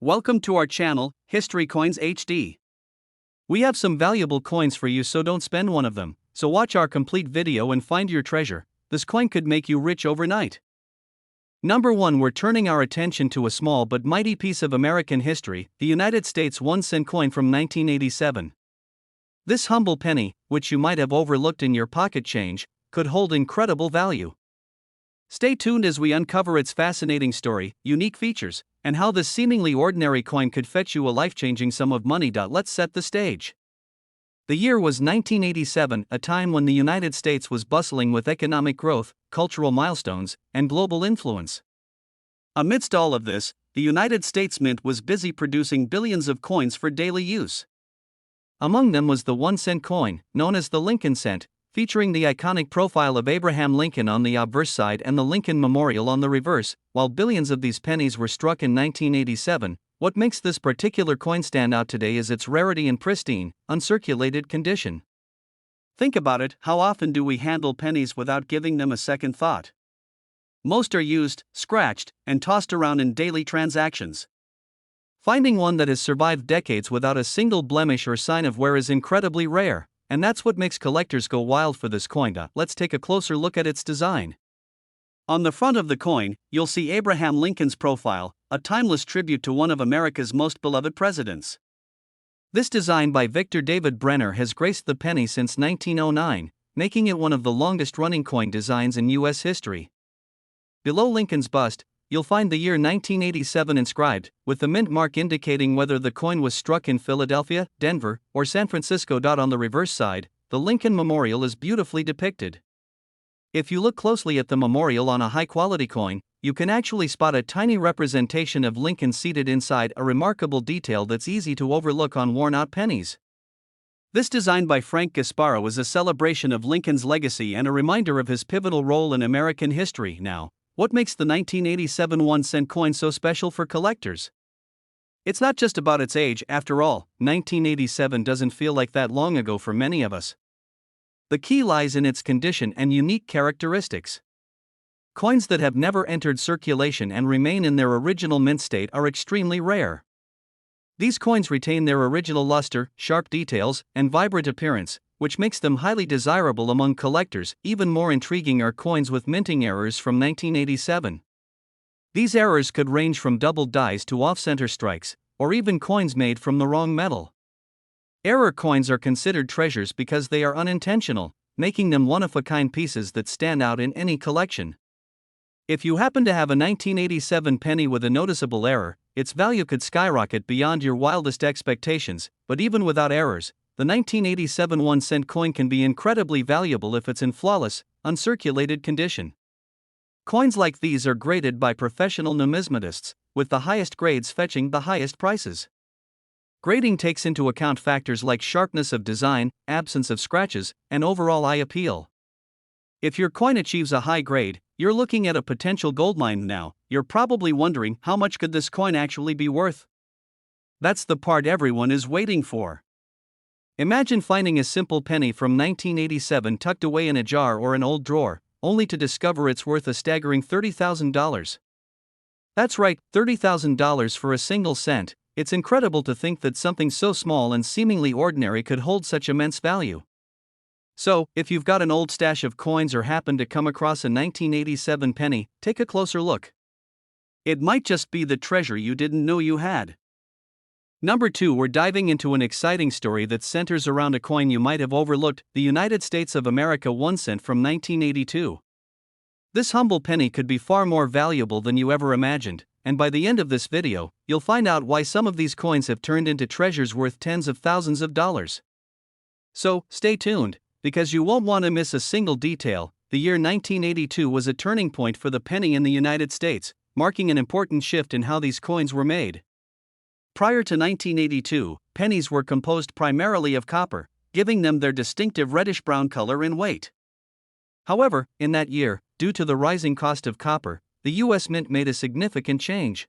Welcome to our channel, History Coins HD. We have some valuable coins for you, so don't spend one of them. So watch our complete video and find your treasure. This coin could make you rich overnight. Number 1, we're turning our attention to a small but mighty piece of American history, the United States 1-cent coin from 1987. This humble penny, which you might have overlooked in your pocket change, could hold incredible value. Stay tuned as we uncover its fascinating story, unique features, and how this seemingly ordinary coin could fetch you a life-changing sum of money. Let's set the stage. The year was 1987, a time when the United States was bustling with economic growth, cultural milestones, and global influence. Amidst all of this, the United States Mint was busy producing billions of coins for daily use. Among them was the 1-cent coin, known as the Lincoln cent, featuring the iconic profile of Abraham Lincoln on the obverse side and the Lincoln Memorial on the reverse. While billions of these pennies were struck in 1987, what makes this particular coin stand out today is its rarity and pristine, uncirculated condition. Think about it, how often do we handle pennies without giving them a second thought? Most are used, scratched, and tossed around in daily transactions. Finding one that has survived decades without a single blemish or sign of wear is incredibly rare. And that's what makes collectors go wild for this coin. Let's take a closer look at its design. On the front of the coin, you'll see Abraham Lincoln's profile, a timeless tribute to one of America's most beloved presidents. This design by Victor David Brenner has graced the penny since 1909, making it one of the longest-running coin designs in U.S. history. Below Lincoln's bust, you'll find the year 1987 inscribed, with the mint mark indicating whether the coin was struck in Philadelphia, Denver, or San Francisco. On the reverse side, the Lincoln Memorial is beautifully depicted. If you look closely at the memorial on a high-quality coin, you can actually spot a tiny representation of Lincoln seated inside, a remarkable detail that's easy to overlook on worn-out pennies. This design by Frank Gasparo is a celebration of Lincoln's legacy and a reminder of his pivotal role in American history. Now, what makes the 1987 1-cent coin so special for collectors? It's not just about its age. After all, 1987 doesn't feel like that long ago for many of us. The key lies in its condition and unique characteristics. Coins that have never entered circulation and remain in their original mint state are extremely rare. These coins retain their original luster, sharp details, and vibrant appearance, which makes them highly desirable among collectors. Even more intriguing are coins with minting errors from 1987. These errors could range from doubled dies to off-center strikes, or even coins made from the wrong metal. Error coins are considered treasures because they are unintentional, making them one-of-a-kind pieces that stand out in any collection. If you happen to have a 1987 penny with a noticeable error, its value could skyrocket beyond your wildest expectations. But even without errors, the 1987 1-cent coin can be incredibly valuable if it's in flawless, uncirculated condition. Coins like these are graded by professional numismatists, with the highest grades fetching the highest prices. Grading takes into account factors like sharpness of design, absence of scratches, and overall eye appeal. If your coin achieves a high grade, you're looking at a potential goldmine. Now, you're probably wondering, how much could this coin actually be worth? That's the part everyone is waiting for. Imagine finding a simple penny from 1987 tucked away in a jar or an old drawer, only to discover it's worth a staggering $30,000. That's right, $30,000 for a single cent. It's incredible to think that something so small and seemingly ordinary could hold such immense value. So, if you've got an old stash of coins or happen to come across a 1987 penny, take a closer look. It might just be the treasure you didn't know you had. Number 2, we're diving into an exciting story that centers around a coin you might have overlooked, the United States of America 1-cent from 1982. This humble penny could be far more valuable than you ever imagined, and by the end of this video, you'll find out why some of these coins have turned into treasures worth tens of thousands of dollars. So, stay tuned, because you won't want to miss a single detail. The year 1982 was a turning point for the penny in the United States, marking an important shift in how these coins were made. Prior to 1982, pennies were composed primarily of copper, giving them their distinctive reddish-brown color and weight. However, in that year, due to the rising cost of copper, the U.S. Mint made a significant change.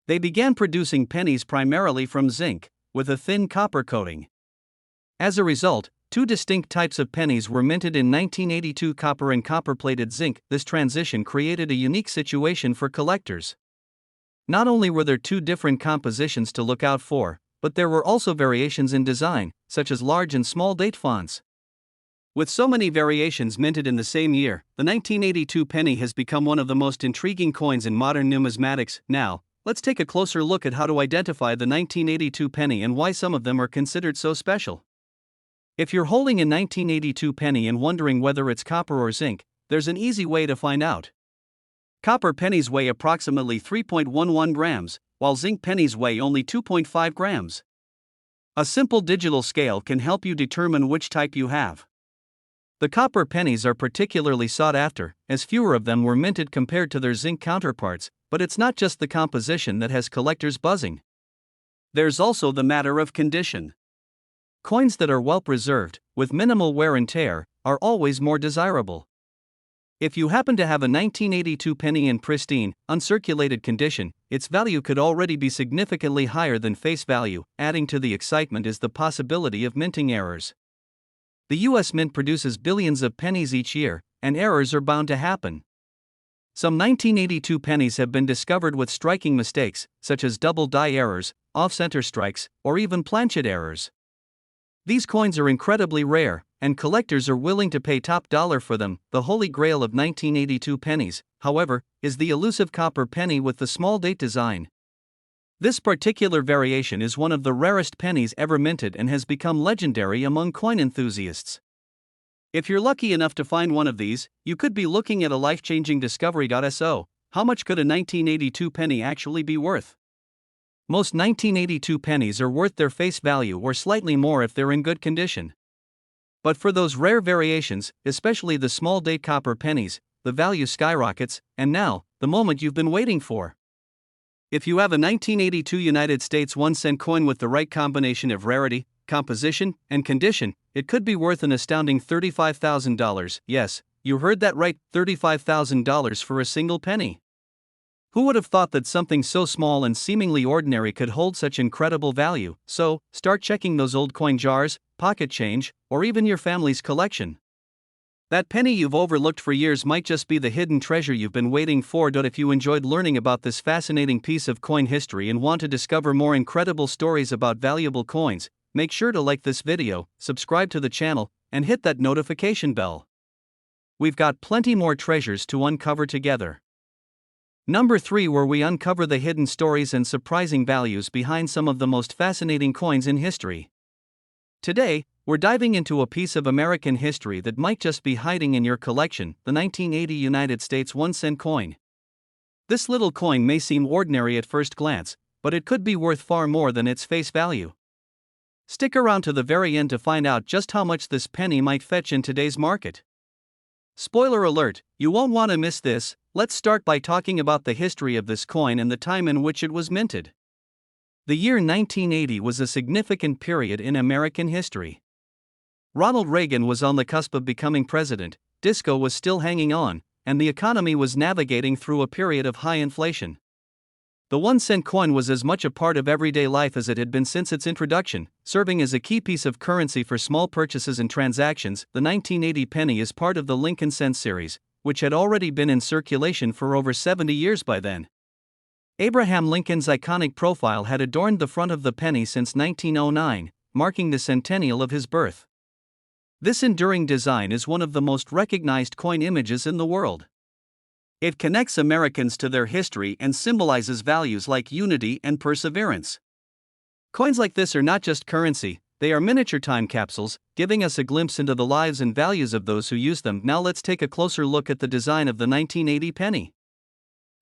They began producing pennies primarily from zinc, with a thin copper coating. As a result, two distinct types of pennies were minted in 1982: copper and copper-plated zinc. This transition created a unique situation for collectors. Not only were there two different compositions to look out for, but there were also variations in design, such as large and small date fonts. With so many variations minted in the same year, the 1982 penny has become one of the most intriguing coins in modern numismatics. Now, let's take a closer look at how to identify the 1982 penny and why some of them are considered so special. If you're holding a 1982 penny and wondering whether it's copper or zinc, there's an easy way to find out. Copper pennies weigh approximately 3.11 grams, while zinc pennies weigh only 2.5 grams. A simple digital scale can help you determine which type you have. The copper pennies are particularly sought after, as fewer of them were minted compared to their zinc counterparts, but it's not just the composition that has collectors buzzing. There's also the matter of condition. Coins that are well preserved, with minimal wear and tear, are always more desirable. If you happen to have a 1982 penny in pristine, uncirculated condition, its value could already be significantly higher than face value. Adding to the excitement is the possibility of minting errors. The US Mint produces billions of pennies each year, and errors are bound to happen. Some 1982 pennies have been discovered with striking mistakes, such as double die errors, off-center strikes, or even planchet errors. These coins are incredibly rare, and collectors are willing to pay top dollar for them. The holy grail of 1982 pennies, however, is the elusive copper penny with the small date design. This particular variation is one of the rarest pennies ever minted and has become legendary among coin enthusiasts. If you're lucky enough to find one of these, you could be looking at a life-changing discovery. So, how much could a 1982 penny actually be worth? Most 1982 pennies are worth their face value or slightly more if they're in good condition. But for those rare variations, especially the small date copper pennies, the value skyrockets, and now, the moment you've been waiting for. If you have a 1982 United States 1-cent coin with the right combination of rarity, composition, and condition, it could be worth an astounding $35,000. Yes, you heard that right, $35,000 for a single penny. Who would have thought that something so small and seemingly ordinary could hold such incredible value? So, start checking those old coin jars, pocket change, or even your family's collection. That penny you've overlooked for years might just be the hidden treasure you've been waiting for. If you enjoyed learning about this fascinating piece of coin history and want to discover more incredible stories about valuable coins, make sure to like this video, subscribe to the channel, and hit that notification bell. We've got plenty more treasures to uncover together. Number 3, where we uncover the hidden stories and surprising values behind some of the most fascinating coins in history. Today, we're diving into a piece of American history that might just be hiding in your collection, the 1980 United States 1-cent coin. This little coin may seem ordinary at first glance, but it could be worth far more than its face value. Stick around to the very end to find out just how much this penny might fetch in today's market. Spoiler alert, you won't want to miss this. Let's start by talking about the history of this coin and the time in which it was minted. The year 1980 was a significant period in American history. Ronald Reagan was on the cusp of becoming president, disco was still hanging on, and the economy was navigating through a period of high inflation. The 1-cent coin was as much a part of everyday life as it had been since its introduction, serving as a key piece of currency for small purchases and transactions. The 1980 penny is part of the Lincoln cent series, which had already been in circulation for over 70 years by then. Abraham Lincoln's iconic profile had adorned the front of the penny since 1909, marking the centennial of his birth. This enduring design is one of the most recognized coin images in the world. It connects Americans to their history and symbolizes values like unity and perseverance. Coins like this are not just currency, they are miniature time capsules, giving us a glimpse into the lives and values of those who use them. Now let's take a closer look at the design of the 1980 penny.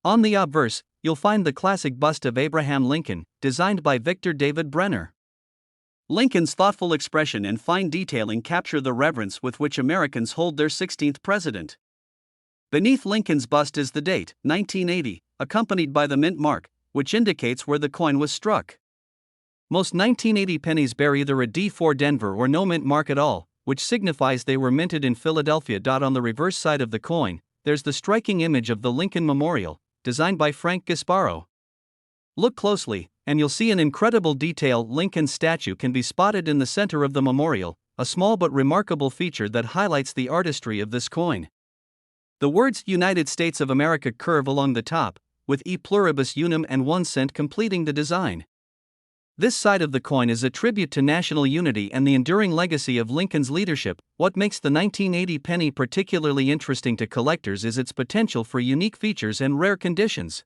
On the obverse, you'll find the classic bust of Abraham Lincoln, designed by Victor David Brenner. Lincoln's thoughtful expression and fine detailing capture the reverence with which Americans hold their 16th president. Beneath Lincoln's bust is the date, 1980, accompanied by the mint mark, which indicates where the coin was struck. Most 1980 pennies bear either a D4 Denver or no mint mark at all, which signifies they were minted in Philadelphia. On the reverse side of the coin, there's the striking image of the Lincoln Memorial, designed by Frank Gasparo. Look closely, and you'll see an incredible detail. Lincoln's statue can be spotted in the center of the memorial, a small but remarkable feature that highlights the artistry of this coin. The words United States of America curve along the top, with e pluribus unum and 1 cent completing the design. This side of the coin is a tribute to national unity and the enduring legacy of Lincoln's leadership. What makes the 1980 penny particularly interesting to collectors is its potential for unique features and rare conditions.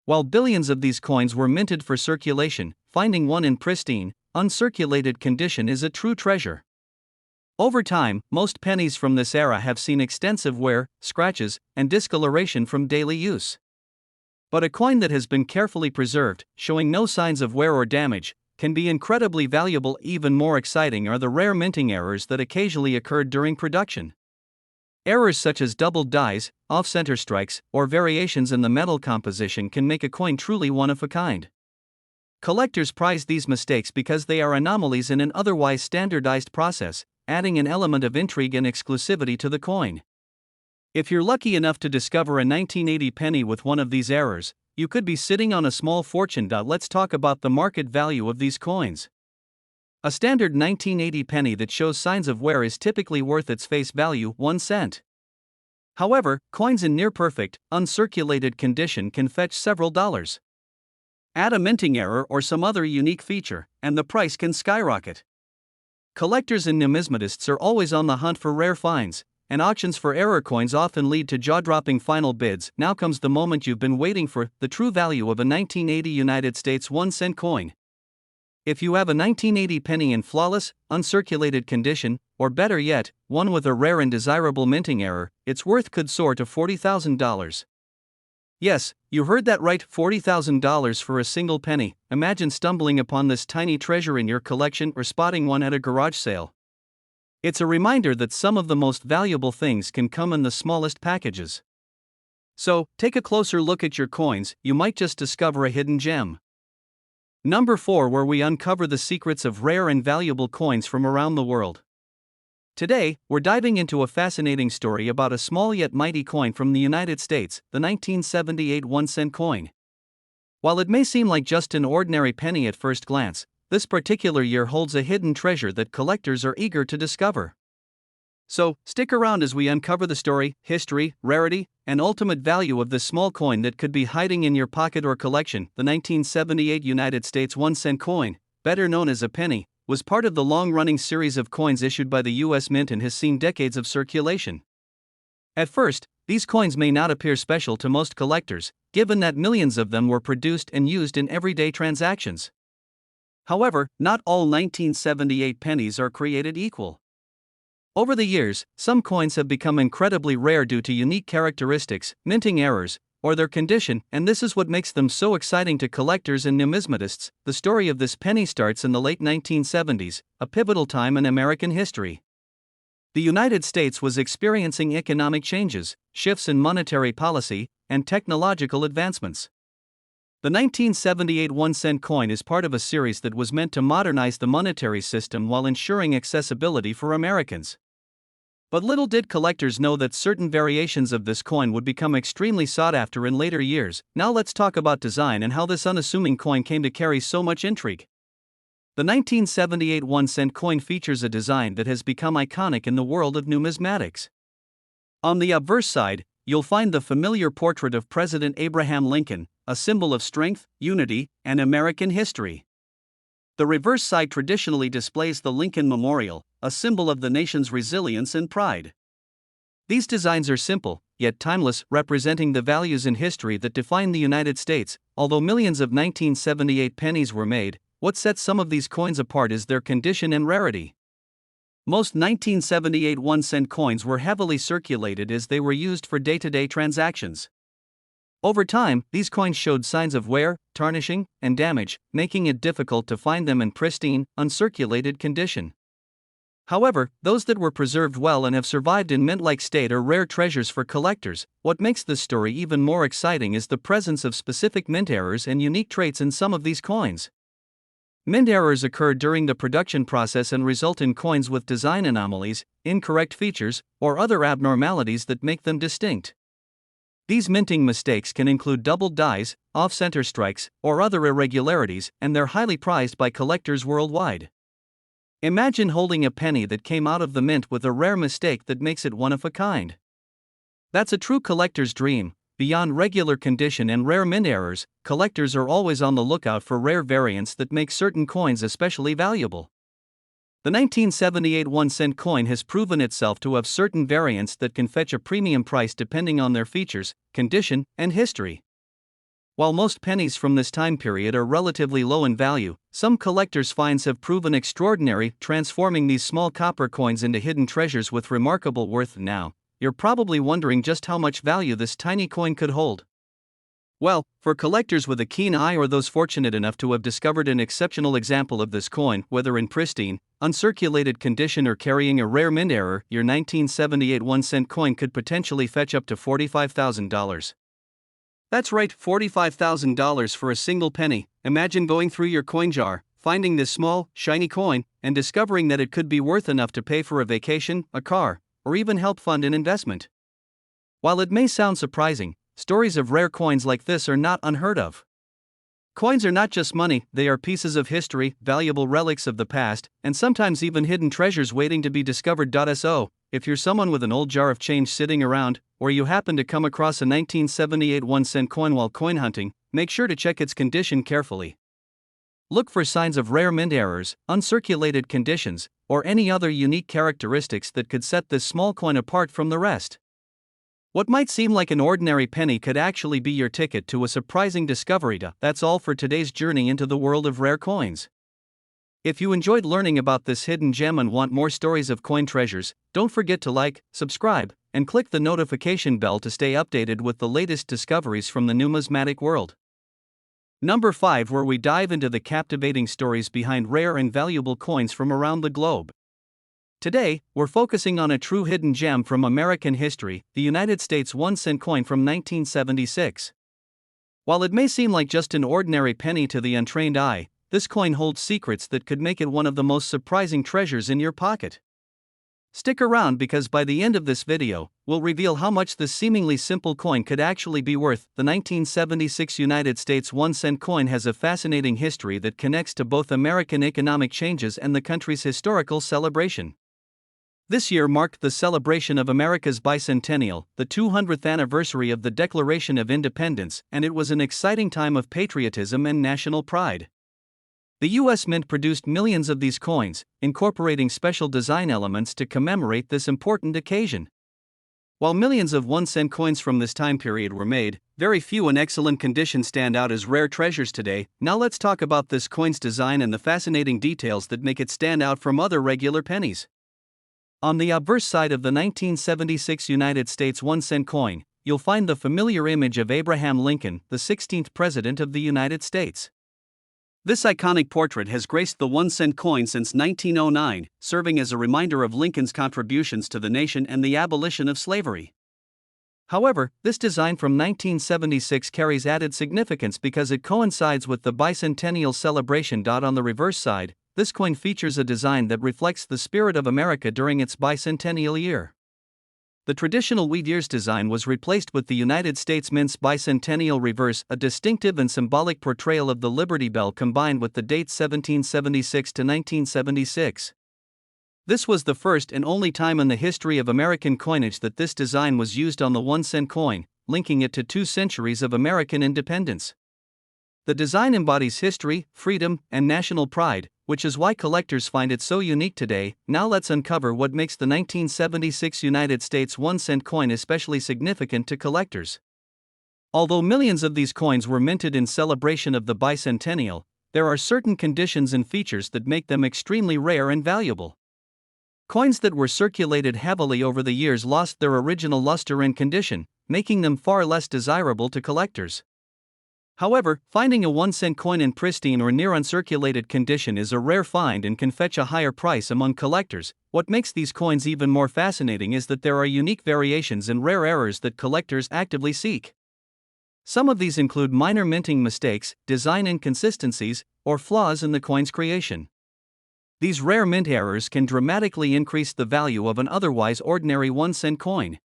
While billions of these coins were minted for circulation, finding one in pristine, uncirculated condition is a true treasure. Over time, most pennies from this era have seen extensive wear, scratches, and discoloration from daily use. But a coin that has been carefully preserved, showing no signs of wear or damage, can be incredibly valuable. Even more exciting are the rare minting errors that occasionally occurred during production. Errors such as doubled dies, off-center strikes, or variations in the metal composition can make a coin truly one of a kind. Collectors prize these mistakes because they are anomalies in an otherwise standardized process, adding an element of intrigue and exclusivity to the coin. If you're lucky enough to discover a 1980 penny with one of these errors, you could be sitting on a small fortune. Let's talk about the market value of these coins. A standard 1980 penny that shows signs of wear is typically worth its face value, 1 cent. However, coins in near-perfect, uncirculated condition can fetch several dollars. Add a minting error or some other unique feature, and the price can skyrocket. Collectors and numismatists are always on the hunt for rare finds, and auctions for error coins often lead to jaw-dropping final bids. Now comes the moment you've been waiting for, the true value of a 1980 United States 1-cent coin. If you have a 1980 penny in flawless, uncirculated condition, or better yet, one with a rare and desirable minting error, its worth could soar to $40,000. Yes, you heard that right, $40,000 for a single penny. Imagine stumbling upon this tiny treasure in your collection or spotting one at a garage sale. It's a reminder that some of the most valuable things can come in the smallest packages. So, take a closer look at your coins, you might just discover a hidden gem. Number 4, where we uncover the secrets of rare and valuable coins from around the world. Today, we're diving into a fascinating story about a small yet mighty coin from the United States, the 1978 1-cent coin. While it may seem like just an ordinary penny at first glance, this particular year holds a hidden treasure that collectors are eager to discover. So, stick around as we uncover the story, history, rarity, and ultimate value of this small coin that could be hiding in your pocket or collection. The 1978 United States 1-cent coin, better known as a penny, was part of the long-running series of coins issued by the U.S. Mint and has seen decades of circulation. At first, these coins may not appear special to most collectors, given that millions of them were produced and used in everyday transactions. However, not all 1978 pennies are created equal. Over the years, some coins have become incredibly rare due to unique characteristics, minting errors, or their condition, and this is what makes them so exciting to collectors and numismatists. The story of this penny starts in the late 1970s, a pivotal time in American history. The United States was experiencing economic changes, shifts in monetary policy, and technological advancements. The 1978 1-cent coin is part of a series that was meant to modernize the monetary system while ensuring accessibility for Americans. But little did collectors know that certain variations of this coin would become extremely sought after in later years. Now let's talk about design and how this unassuming coin came to carry so much intrigue. The 1978 1-cent coin features a design that has become iconic in the world of numismatics. On the obverse side, you'll find the familiar portrait of President Abraham Lincoln, a symbol of strength, unity, and American history. The reverse side traditionally displays the Lincoln Memorial, a symbol of the nation's resilience and pride. These designs are simple, yet timeless, representing the values and history that define the United States. Although millions of 1978 pennies were made, what sets some of these coins apart is their condition and rarity. Most 1978 1-cent coins were heavily circulated as they were used for day-to-day transactions. Over time, these coins showed signs of wear, tarnishing, and damage, making it difficult to find them in pristine, uncirculated condition. However, those that were preserved well and have survived in mint-like state are rare treasures for collectors. What makes this story even more exciting is the presence of specific mint errors and unique traits in some of these coins. Mint errors occur during the production process and result in coins with design anomalies, incorrect features, or other abnormalities that make them distinct. These minting mistakes can include doubled dies, off-center strikes, or other irregularities, and they're highly prized by collectors worldwide. Imagine holding a penny that came out of the mint with a rare mistake that makes it one of a kind. That's a true collector's dream. Beyond regular condition and rare mint errors, collectors are always on the lookout for rare variants that make certain coins especially valuable. The 1978 1-cent coin has proven itself to have certain variants that can fetch a premium price depending on their features, condition, and history. While most pennies from this time period are relatively low in value, some collectors' finds have proven extraordinary, transforming these small copper coins into hidden treasures with remarkable worth. Now, you're probably wondering just how much value this tiny coin could hold. Well, for collectors with a keen eye or those fortunate enough to have discovered an exceptional example of this coin, whether in pristine, uncirculated condition or carrying a rare mint error, your 1978 1-cent coin could potentially fetch up to $45,000. That's right, $45,000 for a single penny. Imagine going through your coin jar, finding this small, shiny coin, and discovering that it could be worth enough to pay for a vacation, a car, or even help fund an investment. While it may sound surprising, stories of rare coins like this are not unheard of. Coins are not just money, they are pieces of history, valuable relics of the past, and sometimes even hidden treasures waiting to be discovered. So, if you're someone with an old jar of change sitting around, or you happen to come across a 1978 1-cent coin while coin hunting, make sure to check its condition carefully. Look for signs of rare mint errors, uncirculated conditions, or any other unique characteristics that could set this small coin apart from the rest. What might seem like an ordinary penny could actually be your ticket to a surprising discovery. That's all for today's journey into the world of rare coins. If you enjoyed learning about this hidden gem and want more stories of coin treasures, don't forget to like, subscribe, and click the notification bell to stay updated with the latest discoveries from the numismatic world. Number 5, where we dive into the captivating stories behind rare and valuable coins from around the globe. Today, we're focusing on a true hidden gem from American history, the United States 1-cent coin from 1976. While it may seem like just an ordinary penny to the untrained eye, this coin holds secrets that could make it one of the most surprising treasures in your pocket. Stick around because by the end of this video, we'll reveal how much this seemingly simple coin could actually be worth. The 1976 United States 1-cent coin has a fascinating history that connects to both American economic changes and the country's historical celebration. This year marked the celebration of America's bicentennial, the 200th anniversary of the Declaration of Independence, and it was an exciting time of patriotism and national pride. The U.S. Mint produced millions of these coins, incorporating special design elements to commemorate this important occasion. While millions of 1-cent coins from this time period were made, very few in excellent condition stand out as rare treasures today. Now let's talk about this coin's design and the fascinating details that make it stand out from other regular pennies. On the obverse side of the 1976 United States 1-cent coin, you'll find the familiar image of Abraham Lincoln, the 16th President of the United States. This iconic portrait has graced the 1-cent coin since 1909, serving as a reminder of Lincoln's contributions to the nation and the abolition of slavery. However, this design from 1976 carries added significance because it coincides with the bicentennial celebration. On the reverse side, this coin features a design that reflects the spirit of America during its bicentennial year. The traditional wheat ears design was replaced with the United States Mint's bicentennial reverse, a distinctive and symbolic portrayal of the Liberty Bell combined with the dates 1776 to 1976. This was the first and only time in the history of American coinage that this design was used on the 1-cent coin, linking it to 2 centuries of American independence. The design embodies history, freedom, and national pride, which is why collectors find it so unique today. Now let's uncover what makes the 1976 United States 1-cent coin especially significant to collectors. Although millions of these coins were minted in celebration of the bicentennial, there are certain conditions and features that make them extremely rare and valuable. Coins that were circulated heavily over the years lost their original luster and condition, making them far less desirable to collectors. However, finding a 1-cent coin in pristine or near uncirculated condition is a rare find and can fetch a higher price among collectors. What makes these coins even more fascinating is that there are unique variations and rare errors that collectors actively seek. Some of these include minor minting mistakes, design inconsistencies, or flaws in the coin's creation. These rare mint errors can dramatically increase the value of an otherwise ordinary 1-cent coin.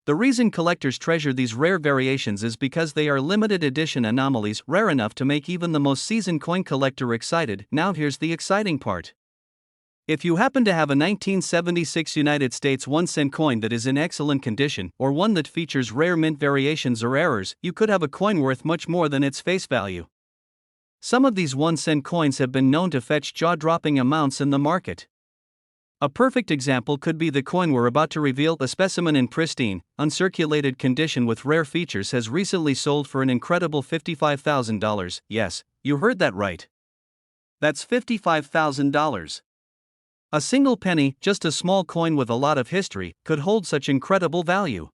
The reason collectors treasure these rare variations is because they are limited edition anomalies, rare enough to make even the most seasoned coin collector excited. Now here's the exciting part. If you happen to have a 1976 United States 1-cent coin that is in excellent condition, or one that features rare mint variations or errors, you could have a coin worth much more than its face value. Some of these 1-cent coins have been known to fetch jaw-dropping amounts in the market. A perfect example could be the coin we're about to reveal. A specimen in pristine, uncirculated condition with rare features has recently sold for an incredible $55,000. Yes, you heard that right. That's $55,000. A single penny, just a small coin with a lot of history, could hold such incredible value.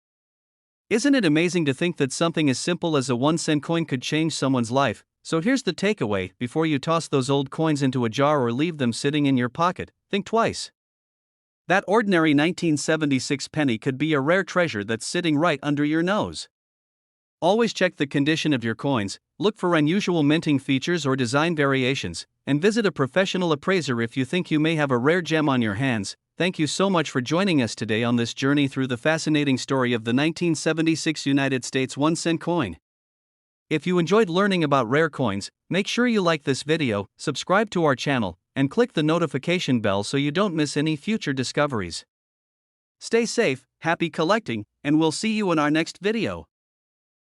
Isn't it amazing to think that something as simple as a 1-cent coin could change someone's life? So here's the takeaway: before you toss those old coins into a jar or leave them sitting in your pocket, think twice. That ordinary 1976 penny could be a rare treasure that's sitting right under your nose. Always check the condition of your coins, look for unusual minting features or design variations, and visit a professional appraiser if you think you may have a rare gem on your hands. Thank you so much for joining us today on this journey through the fascinating story of the 1976 United States 1-cent coin. If you enjoyed learning about rare coins, make sure you like this video, subscribe to our channel, and click the notification bell so you don't miss any future discoveries. Stay safe, happy collecting, and we'll see you in our next video.